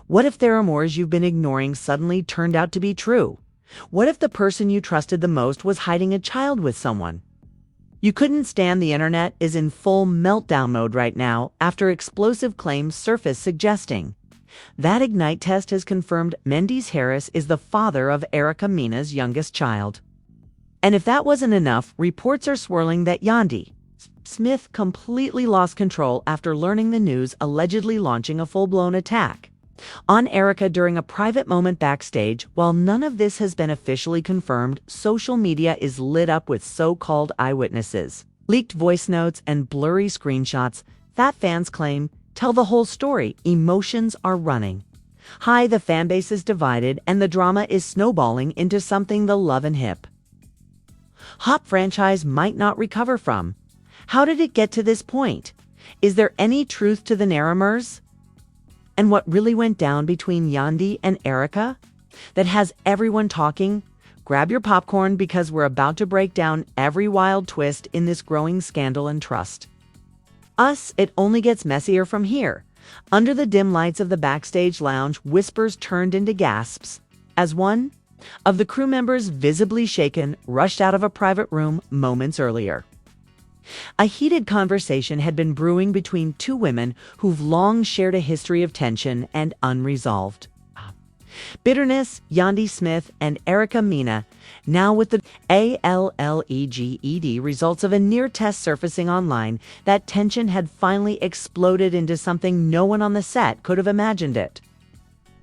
What if there are rumors you've been ignoring suddenly turned out to be true? What if the person you trusted the most was hiding a child with someone? You couldn't stand the internet is in full meltdown mode right now after explosive claims surfaced suggesting that Ignite test has confirmed Mendeecees is the father of Mena's youngest child. And if that wasn't enough, reports are swirling that Yandy Smith completely lost control after learning the news, allegedly launching a full-blown attack on Erica during a private moment backstage. While none of this has been officially confirmed, social media is lit up with so-called eyewitnesses, leaked voice notes, and blurry screenshots that fans claim tell the whole story. Emotions are running high, the fanbase is divided, and the drama is snowballing into something the Love and Hip Hop franchise might not recover from. How did it get to this point? Is there any truth to the narrators? And what really went down between Yandy and Erica that has everyone talking? Grab your popcorn because we're about to break down every wild twist in this growing scandal, and trust us, it only gets messier from here. Under the dim lights of the backstage lounge, whispers turned into gasps as one of the crew members, visibly shaken, rushed out of a private room moments earlier. A heated conversation had been brewing between two women who've long shared a history of tension and unresolved bitterness. Yandy Smith and Mena. Now with the alleged results of a near test surfacing online, that tension had finally exploded into something no one on the set could have imagined it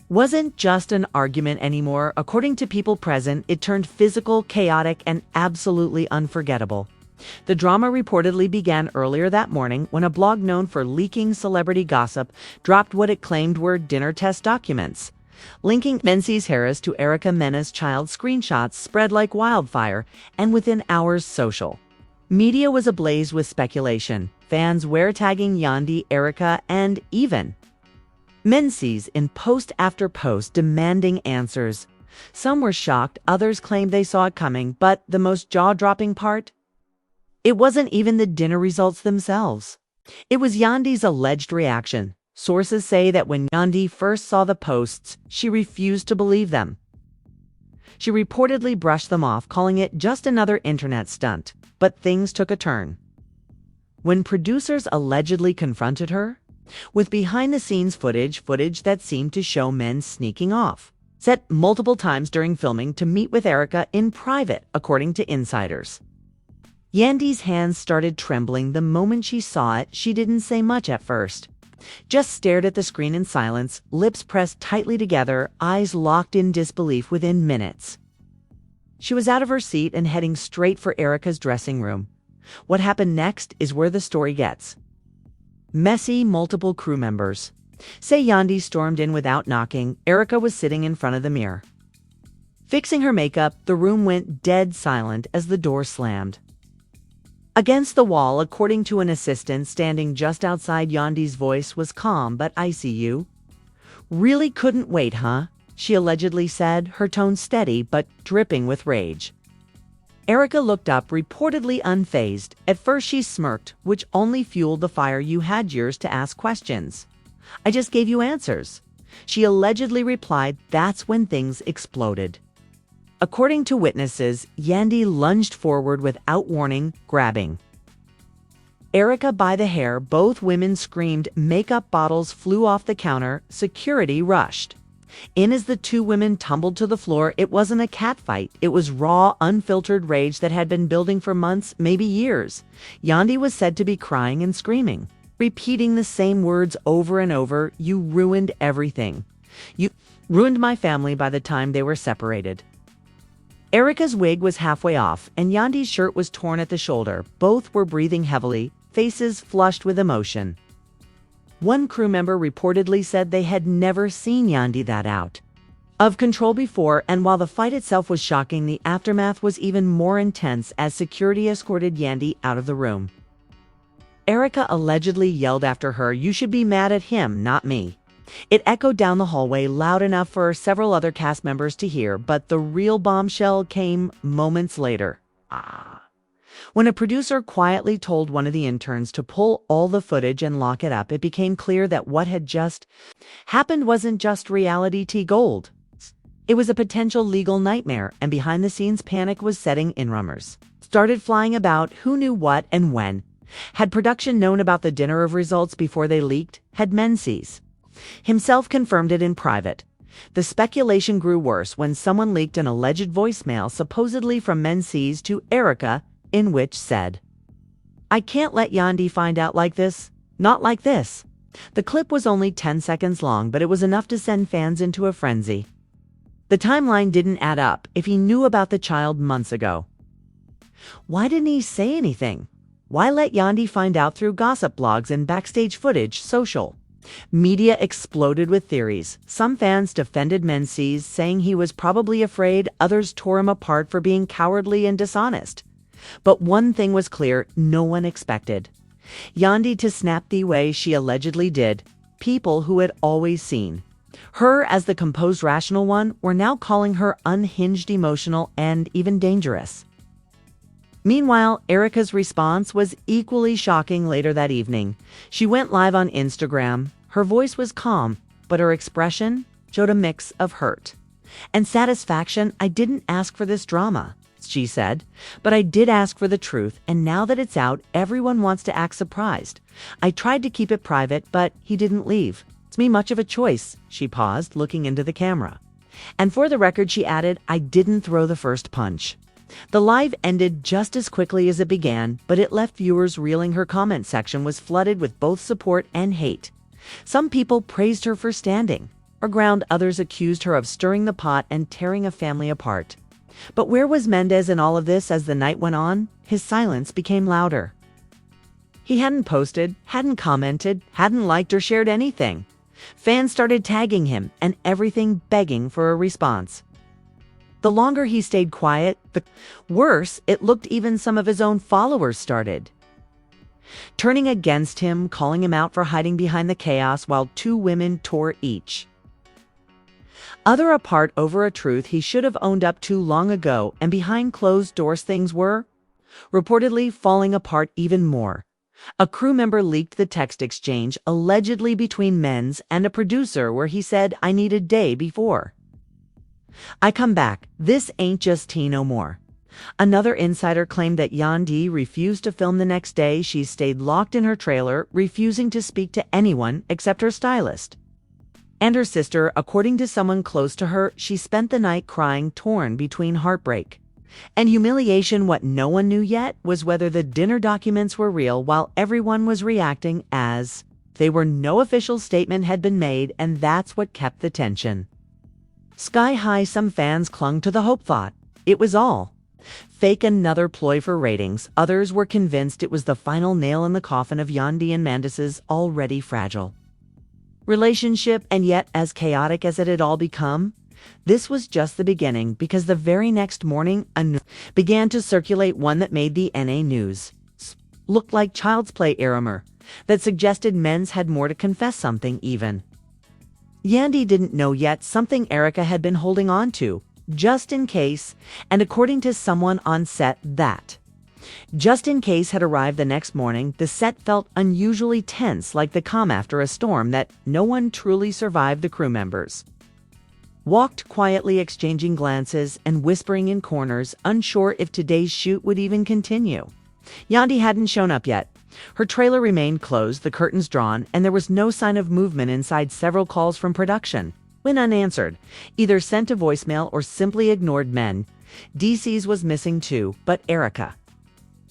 wasn't just an argument anymore. According to people present, it turned physical, chaotic, and absolutely unforgettable. The drama reportedly began earlier that morning when a blog known for leaking celebrity gossip dropped what it claimed were dinner test documents linking Mendeecees to Mena's child. Screenshots spread like wildfire, and within hours social media was ablaze with speculation, fans tagging Yandy, Erica, and even Mendeecees in post after post demanding answers. Some were shocked, others claimed they saw it coming, but the most jaw-dropping part? It wasn't even the dinner results themselves. It was Yandy's alleged reaction. Sources say that when Yandy first saw the posts, she refused to believe them. She reportedly brushed them off, calling it just another internet stunt. But things took a turn when producers allegedly confronted her with behind-the-scenes footage that seemed to show men sneaking off set multiple times during filming to meet with Erica in private, according to insiders. Yandy's hands started trembling the moment she saw it. She didn't say much at first, just stared at the screen in silence, lips pressed tightly together, eyes locked in disbelief. Within minutes, she was out of her seat and heading straight for Erica's dressing room. What happened next is where the story gets messy. Multiple crew members say Yandy stormed in without knocking. Erica was sitting in front of the mirror, fixing her makeup. The room went dead silent as the door slammed against the wall. According to an assistant standing just outside, Yandy's voice was calm but icy. "You really couldn't wait, huh?" she allegedly said, her tone steady but dripping with rage. Erica looked up, reportedly unfazed. "At first she smirked, which only fueled the fire. You had years to ask questions. I just gave you answers," she allegedly replied. That's when things exploded. According to witnesses, Yandy lunged forward without warning, grabbing Erica by the hair. Both women screamed. Makeup bottles flew off the counter. Security rushed in as the two women tumbled to the floor. It wasn't a catfight. It was raw, unfiltered rage that had been building for months, maybe years. Yandy was said to be crying and screaming, repeating the same words over and over. "You ruined everything. You ruined my family." By the time they were separated, Erica's wig was halfway off, and Yandy's shirt was torn at the shoulder. Both were breathing heavily, faces flushed with emotion. One crew member reportedly said they had never seen Yandy that out of control before, and while the fight itself was shocking, the aftermath was even more intense as security escorted Yandy out of the room. Erica allegedly yelled after her, "You should be mad at him, not me." It echoed down the hallway loud enough for several other cast members to hear, but the real bombshell came moments later. When a producer quietly told one of the interns to pull all the footage and lock it up, it became clear that what had just happened wasn't just reality T gold. It was a potential legal nightmare, and behind-the-scenes panic was setting in. Rumors started flying about who knew what and when. Had production known about the dinner of results before they leaked? Had Mendeecees himself confirmed it in private? The speculation grew worse when someone leaked an alleged voicemail supposedly from Mendeecees to Erica, in which said, "I can't let Yandy find out like this. Not like this." The clip was only 10 seconds long, but it was enough to send fans into a frenzy. The timeline didn't add up if he knew about the child months ago. Why didn't he say anything? Why let Yandy find out through gossip blogs and backstage footage? Social media exploded with theories. Some fans defended Mendeecees, saying he was probably afraid. Others tore him apart for being cowardly and dishonest. But one thing was clear: no one expected Yandy to snap the way she allegedly did. People who had always seen her as the composed, rational one were now calling her unhinged, emotional, and even dangerous. Meanwhile, Erica's response was equally shocking. Later that evening, she went live on Instagram. Her voice was calm, but her expression showed a mix of hurt and satisfaction. "I didn't ask for this drama," she said, "but I did ask for the truth, and now that it's out, everyone wants to act surprised. I tried to keep it private, but he didn't leave. It's me much of a choice." She paused, looking into the camera. "And for the record," she added, "I didn't throw the first punch." The live ended just as quickly as it began, but it left viewers reeling. Her comment section was flooded with both support and hate. Some people praised her for standing her ground, others accused her of stirring the pot and tearing a family apart. But where was Mendeecees in all of this? As the night went on, his silence became louder. He hadn't posted, hadn't commented, hadn't liked or shared anything. Fans started tagging him and everything, begging for a response. The longer he stayed quiet, the worse it looked. Even some of his own followers started turning against him, calling him out for hiding behind the chaos, while two women tore each other apart over a truth he should have owned up to long ago. And behind closed doors, things were reportedly falling apart even more. A crew member leaked the text exchange allegedly between Mendeecees and a producer, where he said, "I need a day before I come back. This ain't just tea no more." Another insider claimed that Yandy refused to film the next day. She stayed locked in her trailer, refusing to speak to anyone except her stylist and her sister. According to someone close to her, she spent the night crying, torn between heartbreak and humiliation. What no one knew yet was whether the dinner documents were real. While everyone was reacting as they were, no official statement had been made, and that's what kept the tension sky high. Some fans clung to the hope, thought it was all fake, another ploy for ratings. Others were convinced it was the final nail in the coffin of Yandy and Mendeecees' already fragile relationship. And yet, as chaotic as it had all become, this was just the beginning, because the very next morning a news began to circulate, one that made the NA news look like child's play, a rumor that suggested Mendeecees had more to confess, something even Yandy didn't know yet, something Erica had been holding on to, just in case. And according to someone on set, that just in case had arrived the next morning. The set felt unusually tense, like the calm after a storm that no one truly survived. The crew members walked quietly, exchanging glances and whispering in corners, unsure if today's shoot would even continue. Yandy hadn't shown up yet. Her trailer remained closed, the curtains drawn, and there was no sign of movement inside. Several calls from production went unanswered, either sent to voicemail or simply ignored. Mendeecees was missing too, but Erica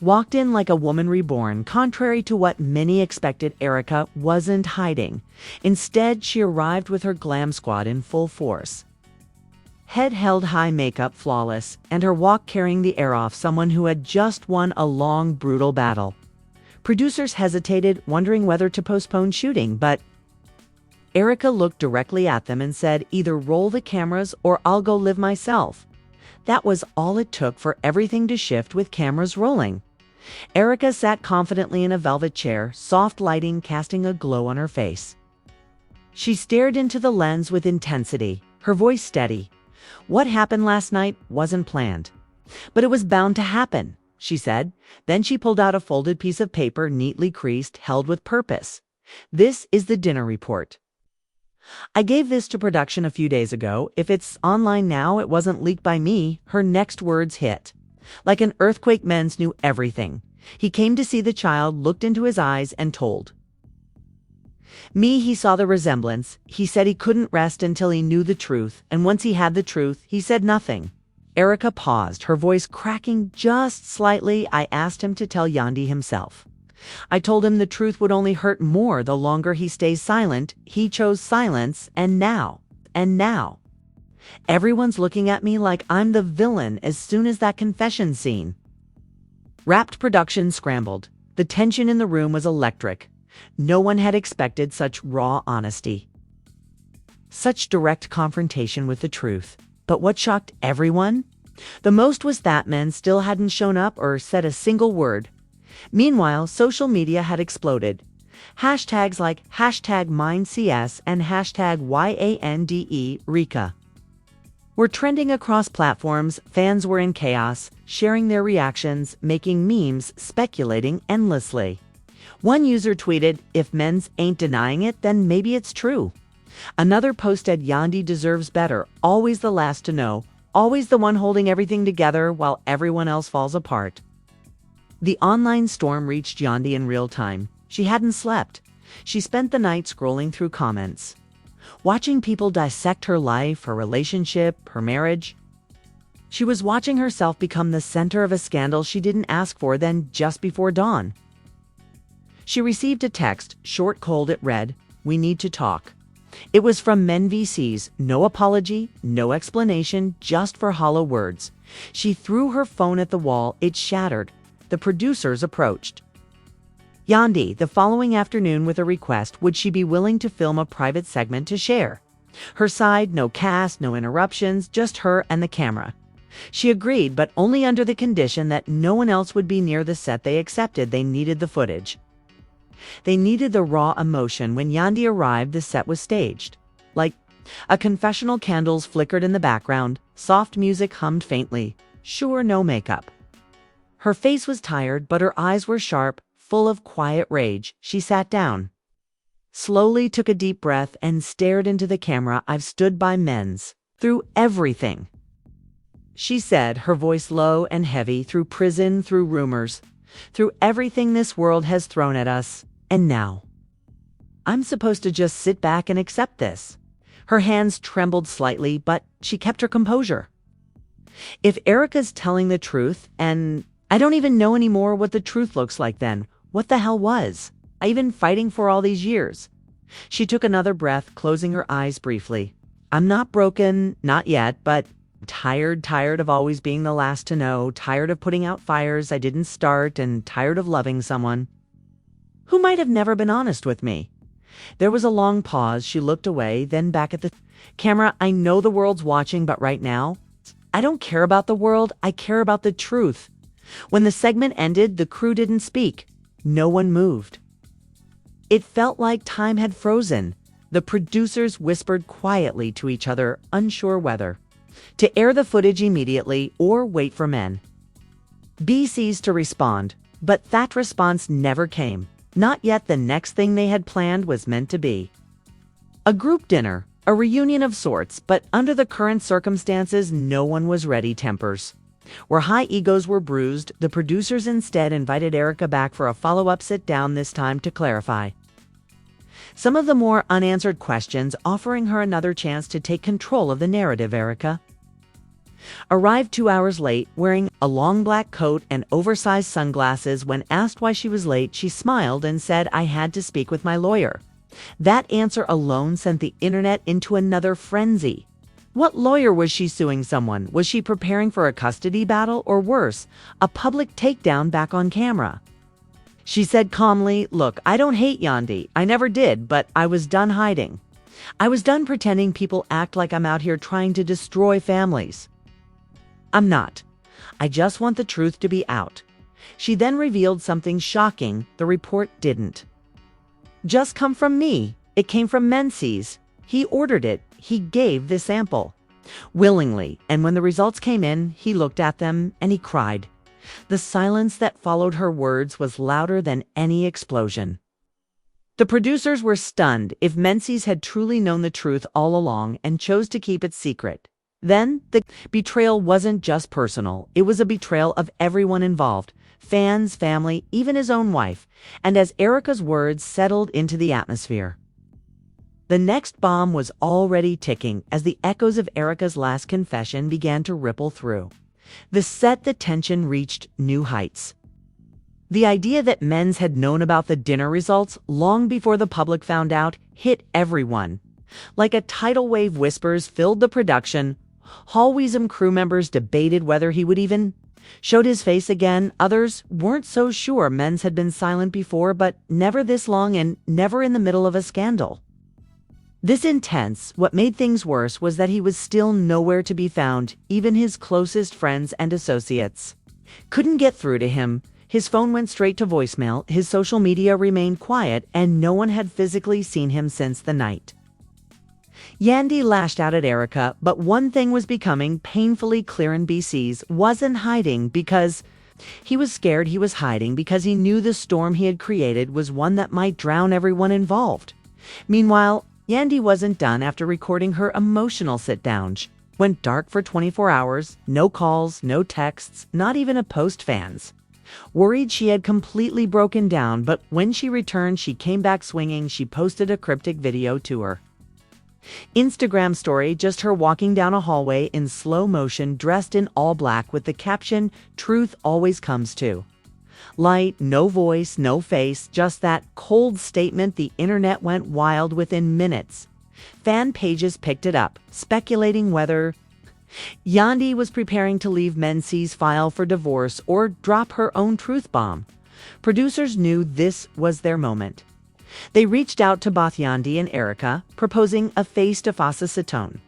walked in like a woman reborn. Contrary to what many expected, Erica wasn't hiding. Instead, she arrived with her glam squad in full force. Head held high, makeup flawless, and her walk carrying the air off someone who had just won a long, brutal battle. Producers hesitated, wondering whether to postpone shooting, but Erica looked directly at them and said, "Either roll the cameras or I'll go live myself." That was all it took for everything to shift. With cameras rolling, Erica sat confidently in a velvet chair, soft lighting casting a glow on her face. She stared into the lens with intensity, her voice steady. What happened last night wasn't planned, but it was bound to happen. she said. Then she pulled out a folded piece of paper, neatly creased, held with purpose. This is the dinner report. I gave this to production a few days ago. If it's online now, it wasn't leaked by me. Her next words hit. Like an earthquake, Men's knew everything. He came to see the child, looked into his eyes, and told me he saw the resemblance. He said he couldn't rest until he knew the truth, and once he had the truth, he said nothing. Erica paused, her voice cracking just slightly. I asked him to tell Yandy himself. I told him the truth would only hurt more the longer he stays silent. He chose silence, and now, everyone's looking at me like I'm the villain as soon as that confession scene. Wrapped production scrambled. The tension in the room was electric. No one had expected such raw honesty, such direct confrontation with the truth. But what shocked everyone the most was that men still hadn't shown up or said a single word. Meanwhile, social media had exploded. Hashtags like #MindCS and #YANDE Rika were trending across platforms. Fans were in chaos, sharing their reactions, making memes, speculating endlessly. One user tweeted, "If Men's ain't denying it, then maybe it's true." Another posted, "Yandy deserves better, always the last to know, always the one holding everything together while everyone else falls apart." The online storm reached Yandy in real time. She hadn't slept. She spent the night scrolling through comments, watching people dissect her life, her relationship, her marriage. She was watching herself become the center of a scandal she didn't ask for. Then, just before dawn, she received a text, short, cold. It read, "We need to talk." It was from Mendeecees. No apology, no explanation, just for hollow words. She threw her phone at the wall. It shattered. The producers approached Yandy the following afternoon with a request. Would she be willing to film a private segment to share? Her side, no cast, no interruptions, just her and the camera. She agreed, but only under the condition that no one else would be near the set. They accepted. They needed the footage. They needed the raw emotion. When Yandy arrived, the set was staged. Like a confessional, candles flickered in the background. Soft music hummed faintly. Sure, no makeup. Her face was tired, but her eyes were sharp, full of quiet rage. She sat down, slowly took a deep breath, and stared into the camera. "I've stood by Men's through everything," she said, her voice low and heavy, "through prison, through rumors, through everything this world has thrown at us. And now I'm supposed to just sit back and accept this." Her hands trembled slightly, but she kept her composure. If Erica's telling the truth, and I don't even know anymore what the truth looks like, then what the hell was I even fighting for all these years? She took another breath, closing her eyes briefly. "I'm not broken, not yet, but tired of always being the last to know, tired of putting out fires I didn't start, and tired of loving someone who might have never been honest with me." There was a long pause. She looked away, then back at the camera. "I know the world's watching, but right now, I don't care about the world. I care about the truth." When the segment ended, the crew didn't speak. No one moved. It felt like time had frozen. The producers whispered quietly to each other, unsure whether to air the footage immediately or wait for Mendeecees to respond. But that response never came. Not yet. The next thing they had planned was meant to be a group dinner, a reunion of sorts, but under the current circumstances, no one was ready. Tempers where high, egos were bruised. The producers instead invited Erica back for a follow-up sit-down, this time to clarify some of the more unanswered questions, offering her another chance to take control of the narrative. Erica arrived 2 hours late, wearing a long black coat and oversized sunglasses. When asked why she was late, she smiled and said, "I had to speak with my lawyer." That answer alone sent the internet into another frenzy. What lawyer was she suing? Someone? Was she preparing for a custody battle, or worse, a public takedown back on camera? She said calmly, "Look, I don't hate Yandy. I never did, but I was done hiding. I was done pretending. People act like I'm out here trying to destroy families. I'm not. I just want the truth to be out." She then revealed something shocking. The report didn't just come from me. It came from Mendeecees. He ordered it. He gave the sample willingly. And when the results came in, he looked at them and he cried. The silence that followed her words was louder than any explosion. The producers were stunned. If Mendeecees had truly known the truth all along and chose to keep it secret, then the betrayal wasn't just personal. It was a betrayal of everyone involved: fans, family, even his own wife. And as Erica's words settled into the atmosphere, the next bomb was already ticking as the echoes of Erica's last confession began to ripple through the tension reached new heights. The idea that Mendeecees had known about the dinner results long before the public found out hit everyone. Like a tidal wave, whispers filled the production. Hallweism crew members debated whether he would even showed his face again. Others weren't so sure. Mendeecees had been silent before, but never this long and never in the middle of a scandal. This intense. What made things worse was that he was still nowhere to be found. Even his closest friends and associates couldn't get through to him. His phone went straight to voicemail, his social media remained quiet, and no one had physically seen him since the night. Yandy lashed out at Erica, but one thing was becoming painfully clear: Mendeecees wasn't hiding because he was scared. He was hiding because he knew the storm he had created was one that might drown everyone involved. Meanwhile, Yandy wasn't done. After recording her emotional sit-down, she went dark for 24 hours, no calls, no texts, not even a post. Fans worried she had completely broken down, but when she returned, she came back swinging. She posted a cryptic video to her Instagram story, just her walking down a hallway in slow motion, dressed in all black, with the caption, "Truth always comes to light." No voice, no face, just that cold statement. The internet went wild within minutes. Fan pages picked it up, speculating whether Yandy was preparing to leave Mendeecees, file for divorce, or drop her own truth bomb. Producers knew this was their moment. They reached out to both Yandy and Erica, proposing a face-to-face sit-down.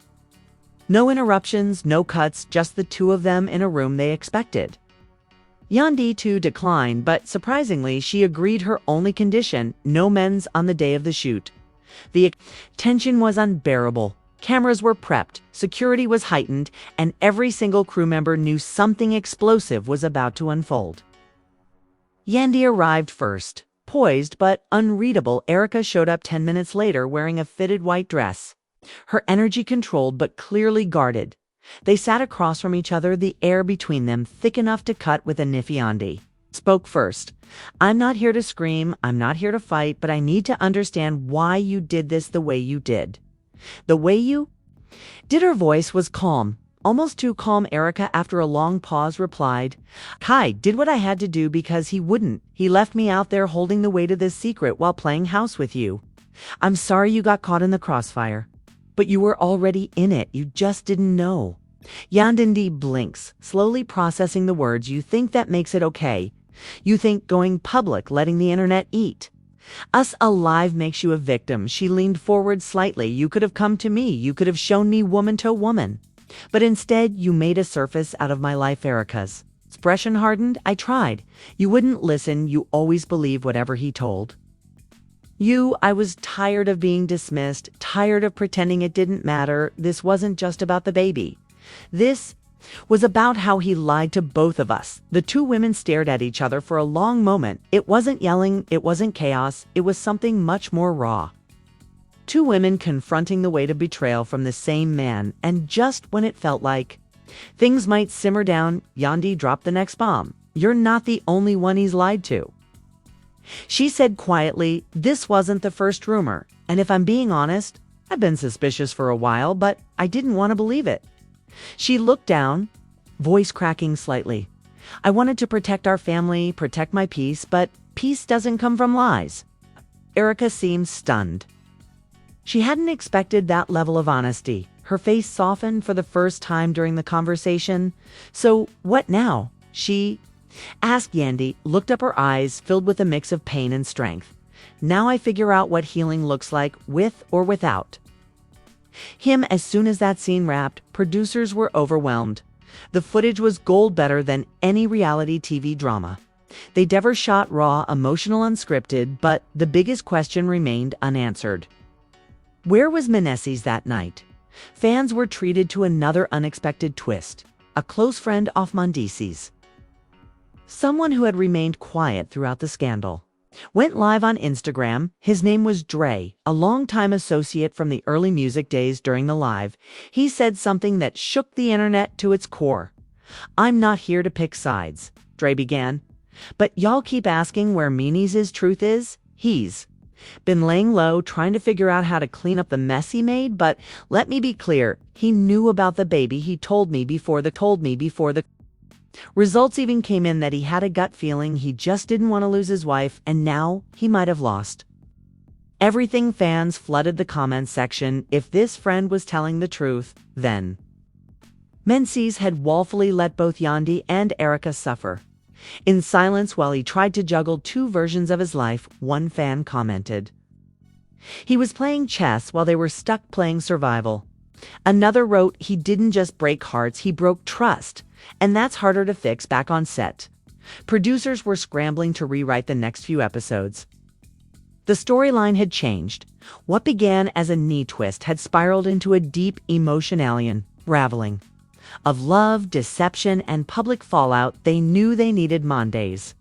No interruptions, no cuts, just the two of them in a room. They expected Yandy to decline, but surprisingly, she agreed. Her only condition: no Mendeecees on the day of the shoot. The tension was unbearable. Cameras were prepped, security was heightened, and every single crew member knew something explosive was about to unfold. Yandy arrived first. Poised but unreadable, Erica showed up 10 minutes later wearing a fitted white dress, her energy controlled but clearly guarded. They sat across from each other, the air between them thick enough to cut with a knife. Yandy spoke first. "I'm not here to scream, I'm not here to fight, but I need to understand why you did this the way you did." "The way you did?" Her voice was calm, almost too calm. Erica, after a long pause, replied, "I did what I had to do because he wouldn't. He left me out there holding the weight of this secret while playing house with you. I'm sorry you got caught in the crossfire, but you were already in it. You just didn't know." Yandy blinks, slowly processing the words. "You think that makes it okay? You think going public, letting the internet eat us alive makes you a victim?" She leaned forward slightly. "You could have come to me. You could have shown me woman to woman. But instead, you made a surface out of my life." Erica's expression hardened. "I tried. You wouldn't listen. You always believed whatever he told you. I was tired of being dismissed, tired of pretending it didn't matter. This wasn't just about the baby. This was about how he lied to both of us." The two women stared at each other for a long moment. It wasn't yelling, it wasn't chaos, it was something much more raw. Two women confronting the weight of betrayal from the same man, and just when it felt like things might simmer down, Yandy dropped the next bomb. "You're not the only one he's lied to," she said quietly. "This wasn't the first rumor, and if I'm being honest, I've been suspicious for a while, but I didn't want to believe it." She looked down, voice cracking slightly. "I wanted to protect our family, protect my peace, but peace doesn't come from lies." Erica seemed stunned. She hadn't expected that level of honesty. Her face softened for the first time during the conversation. "So what now?" she asked. Yandy looked up, her eyes filled with a mix of pain and strength. "Now I figure out what healing looks like, with or without him." As soon as that scene wrapped, producers were overwhelmed. The footage was gold, better than any reality TV drama. They never shot raw, emotional, unscripted, but the biggest question remained unanswered. Where was Mendeecees that night? Fans were treated to another unexpected twist: a close friend of Mendeecees someone who had remained quiet throughout the scandal. Went live on Instagram. His name was Dre, a longtime associate from the early music days. During the live, he said something that shook the internet to its core. "I'm not here to pick sides," Dre began. "But y'all keep asking where Mendeecees' truth is. He's been laying low, trying to figure out how to clean up the mess he made, but let me be clear, he knew about the baby. He told me before the results even came in that he had a gut feeling he just didn't want to lose his wife, and now he might have lost everything." Fans flooded the comments section. If this friend was telling the truth, then Mendeecees had woefully let both Yandy and Erica suffer in silence while he tried to juggle two versions of his life. One fan commented, "He was playing chess while they were stuck playing survival." Another wrote, "He didn't just break hearts, he broke trust. And that's harder to fix back on set." Producers were scrambling to rewrite the next few episodes. The storyline had changed. What began as a knee twist had spiraled into a deep emotional unraveling of love, deception, and public fallout. They knew they needed Mendeecees.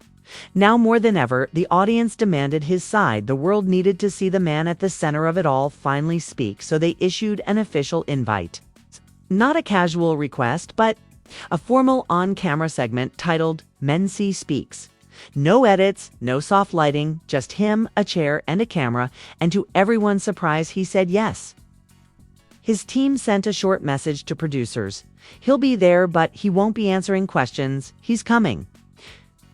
Now more than ever, the audience demanded his side. The world needed to see the man at the center of it all finally speak, so they issued an official invite. Not a casual request, but a formal on-camera segment titled Mendeecees Speaks. No edits, no soft lighting, just him, a chair, and a camera, and to everyone's surprise, he said yes. His team sent a short message to producers. He'll be there, but he won't be answering questions. He's coming.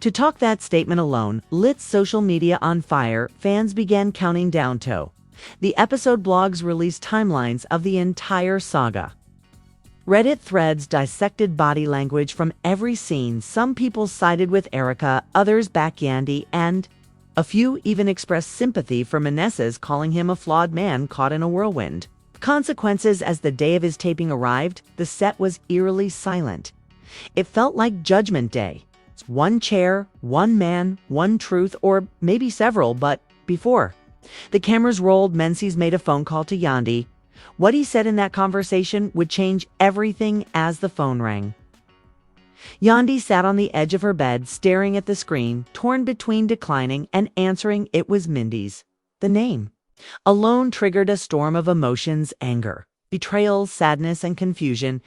To talk, that statement alone lit social media on fire. Fans began counting down to the episode. Blogs released timelines of the entire saga. Reddit threads dissected body language from every scene. Some people sided with Erica, others backed Yandy, and a few even expressed sympathy for Mendeecees, calling him a flawed man caught in a whirlwind. Consequences. As the day of his taping arrived, the set was eerily silent. It felt like Judgment Day. One chair, one man, one truth, or maybe several, but before the cameras rolled, Mendeecees made a phone call to Yandy. What he said in that conversation would change everything. As the phone rang, Yandy sat on the edge of her bed, staring at the screen, torn between declining and answering. It was Mendeecees. The name alone triggered a storm of emotions: anger, betrayal, sadness, and confusion.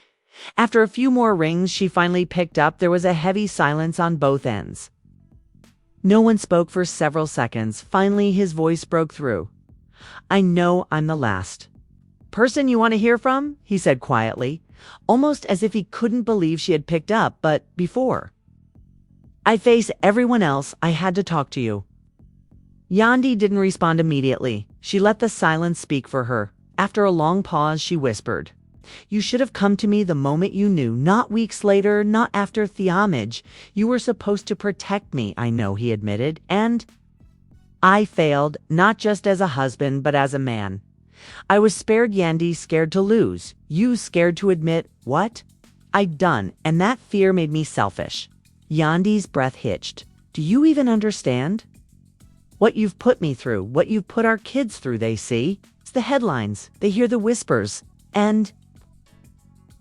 After a few more rings, she finally picked up. There was a heavy silence on both ends. No one spoke for several seconds. Finally, his voice broke through. "I know I'm the last person you want to hear from," he said quietly, almost as if he couldn't believe she had picked up. "But before I face everyone else, I had to talk to you." Yandy didn't respond immediately. She let the silence speak for her. After a long pause, she whispered, "You should have come to me the moment you knew, not weeks later, not after the homage. You were supposed to protect me." "I know," he admitted, "and I failed, not just as a husband, but as a man. I was spared." Yandy, scared to lose. "You scared to admit what I'd done, and that fear made me selfish." Yandy's breath hitched. "Do you even understand what you've put me through, what you've put our kids through? They see the headlines, they hear the whispers, and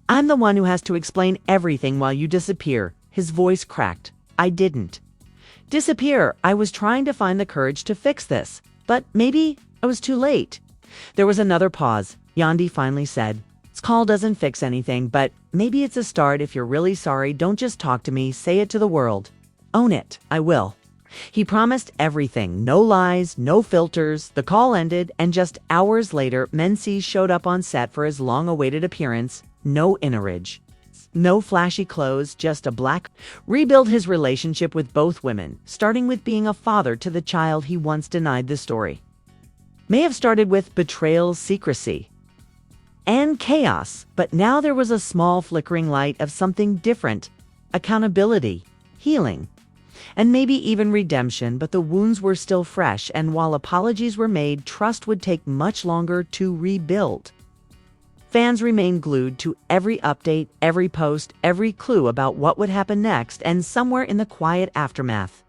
I'm the one who has to explain everything while you disappear." His voice cracked. "I didn't disappear. I was trying to find the courage to fix this, but maybe I was too late." There was another pause. Yandy finally said, "This call doesn't fix anything, but maybe it's a start. If you're really sorry, don't just talk to me, say it to the world." "Own it." "I will." He promised everything. No lies, no filters. The call ended, and just hours later, Mendeecees showed up on set for his long-awaited appearance. No interage, no flashy clothes, just a black. Rebuild his relationship with both women, starting with being a father to the child he once denied. The story may have started with betrayal, secrecy, and chaos, but now there was a small flickering light of something different: accountability, healing, and maybe even redemption. But the wounds were still fresh, and while apologies were made, trust would take much longer to rebuild. Fans remained glued to every update, every post, every clue about what would happen next, and somewhere in the quiet aftermath,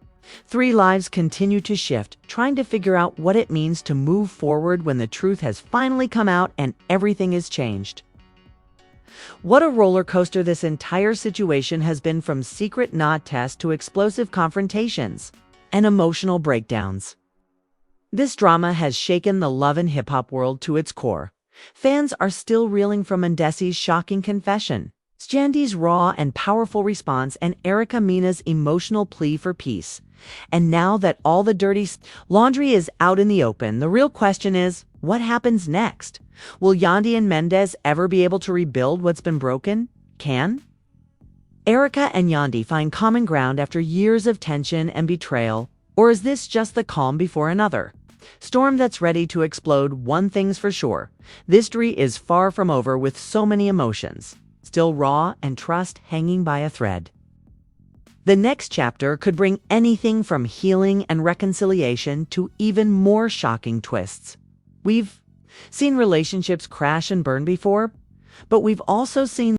3 lives continue to shift, trying to figure out what it means to move forward when the truth has finally come out and everything is changed. What a roller coaster this entire situation has been, from secret nod tests to explosive confrontations and emotional breakdowns. This drama has shaken the love and hip-hop world to its core. Fans are still reeling from Mendeecees' shocking confession, Yandy's raw and powerful response, and Mena's emotional plea for peace. And now that all the dirty laundry is out in the open, the real question is, what happens next? Will Yandy and Mendeecees ever be able to rebuild what's been broken? Can Erica and Yandy find common ground after years of tension and betrayal? Or is this just the calm before another storm that's ready to explode? One thing's for sure, this story is far from over, with so many emotions still raw and trust hanging by a thread. The next chapter could bring anything from healing and reconciliation to even more shocking twists. We've seen relationships crash and burn before, but we've also seen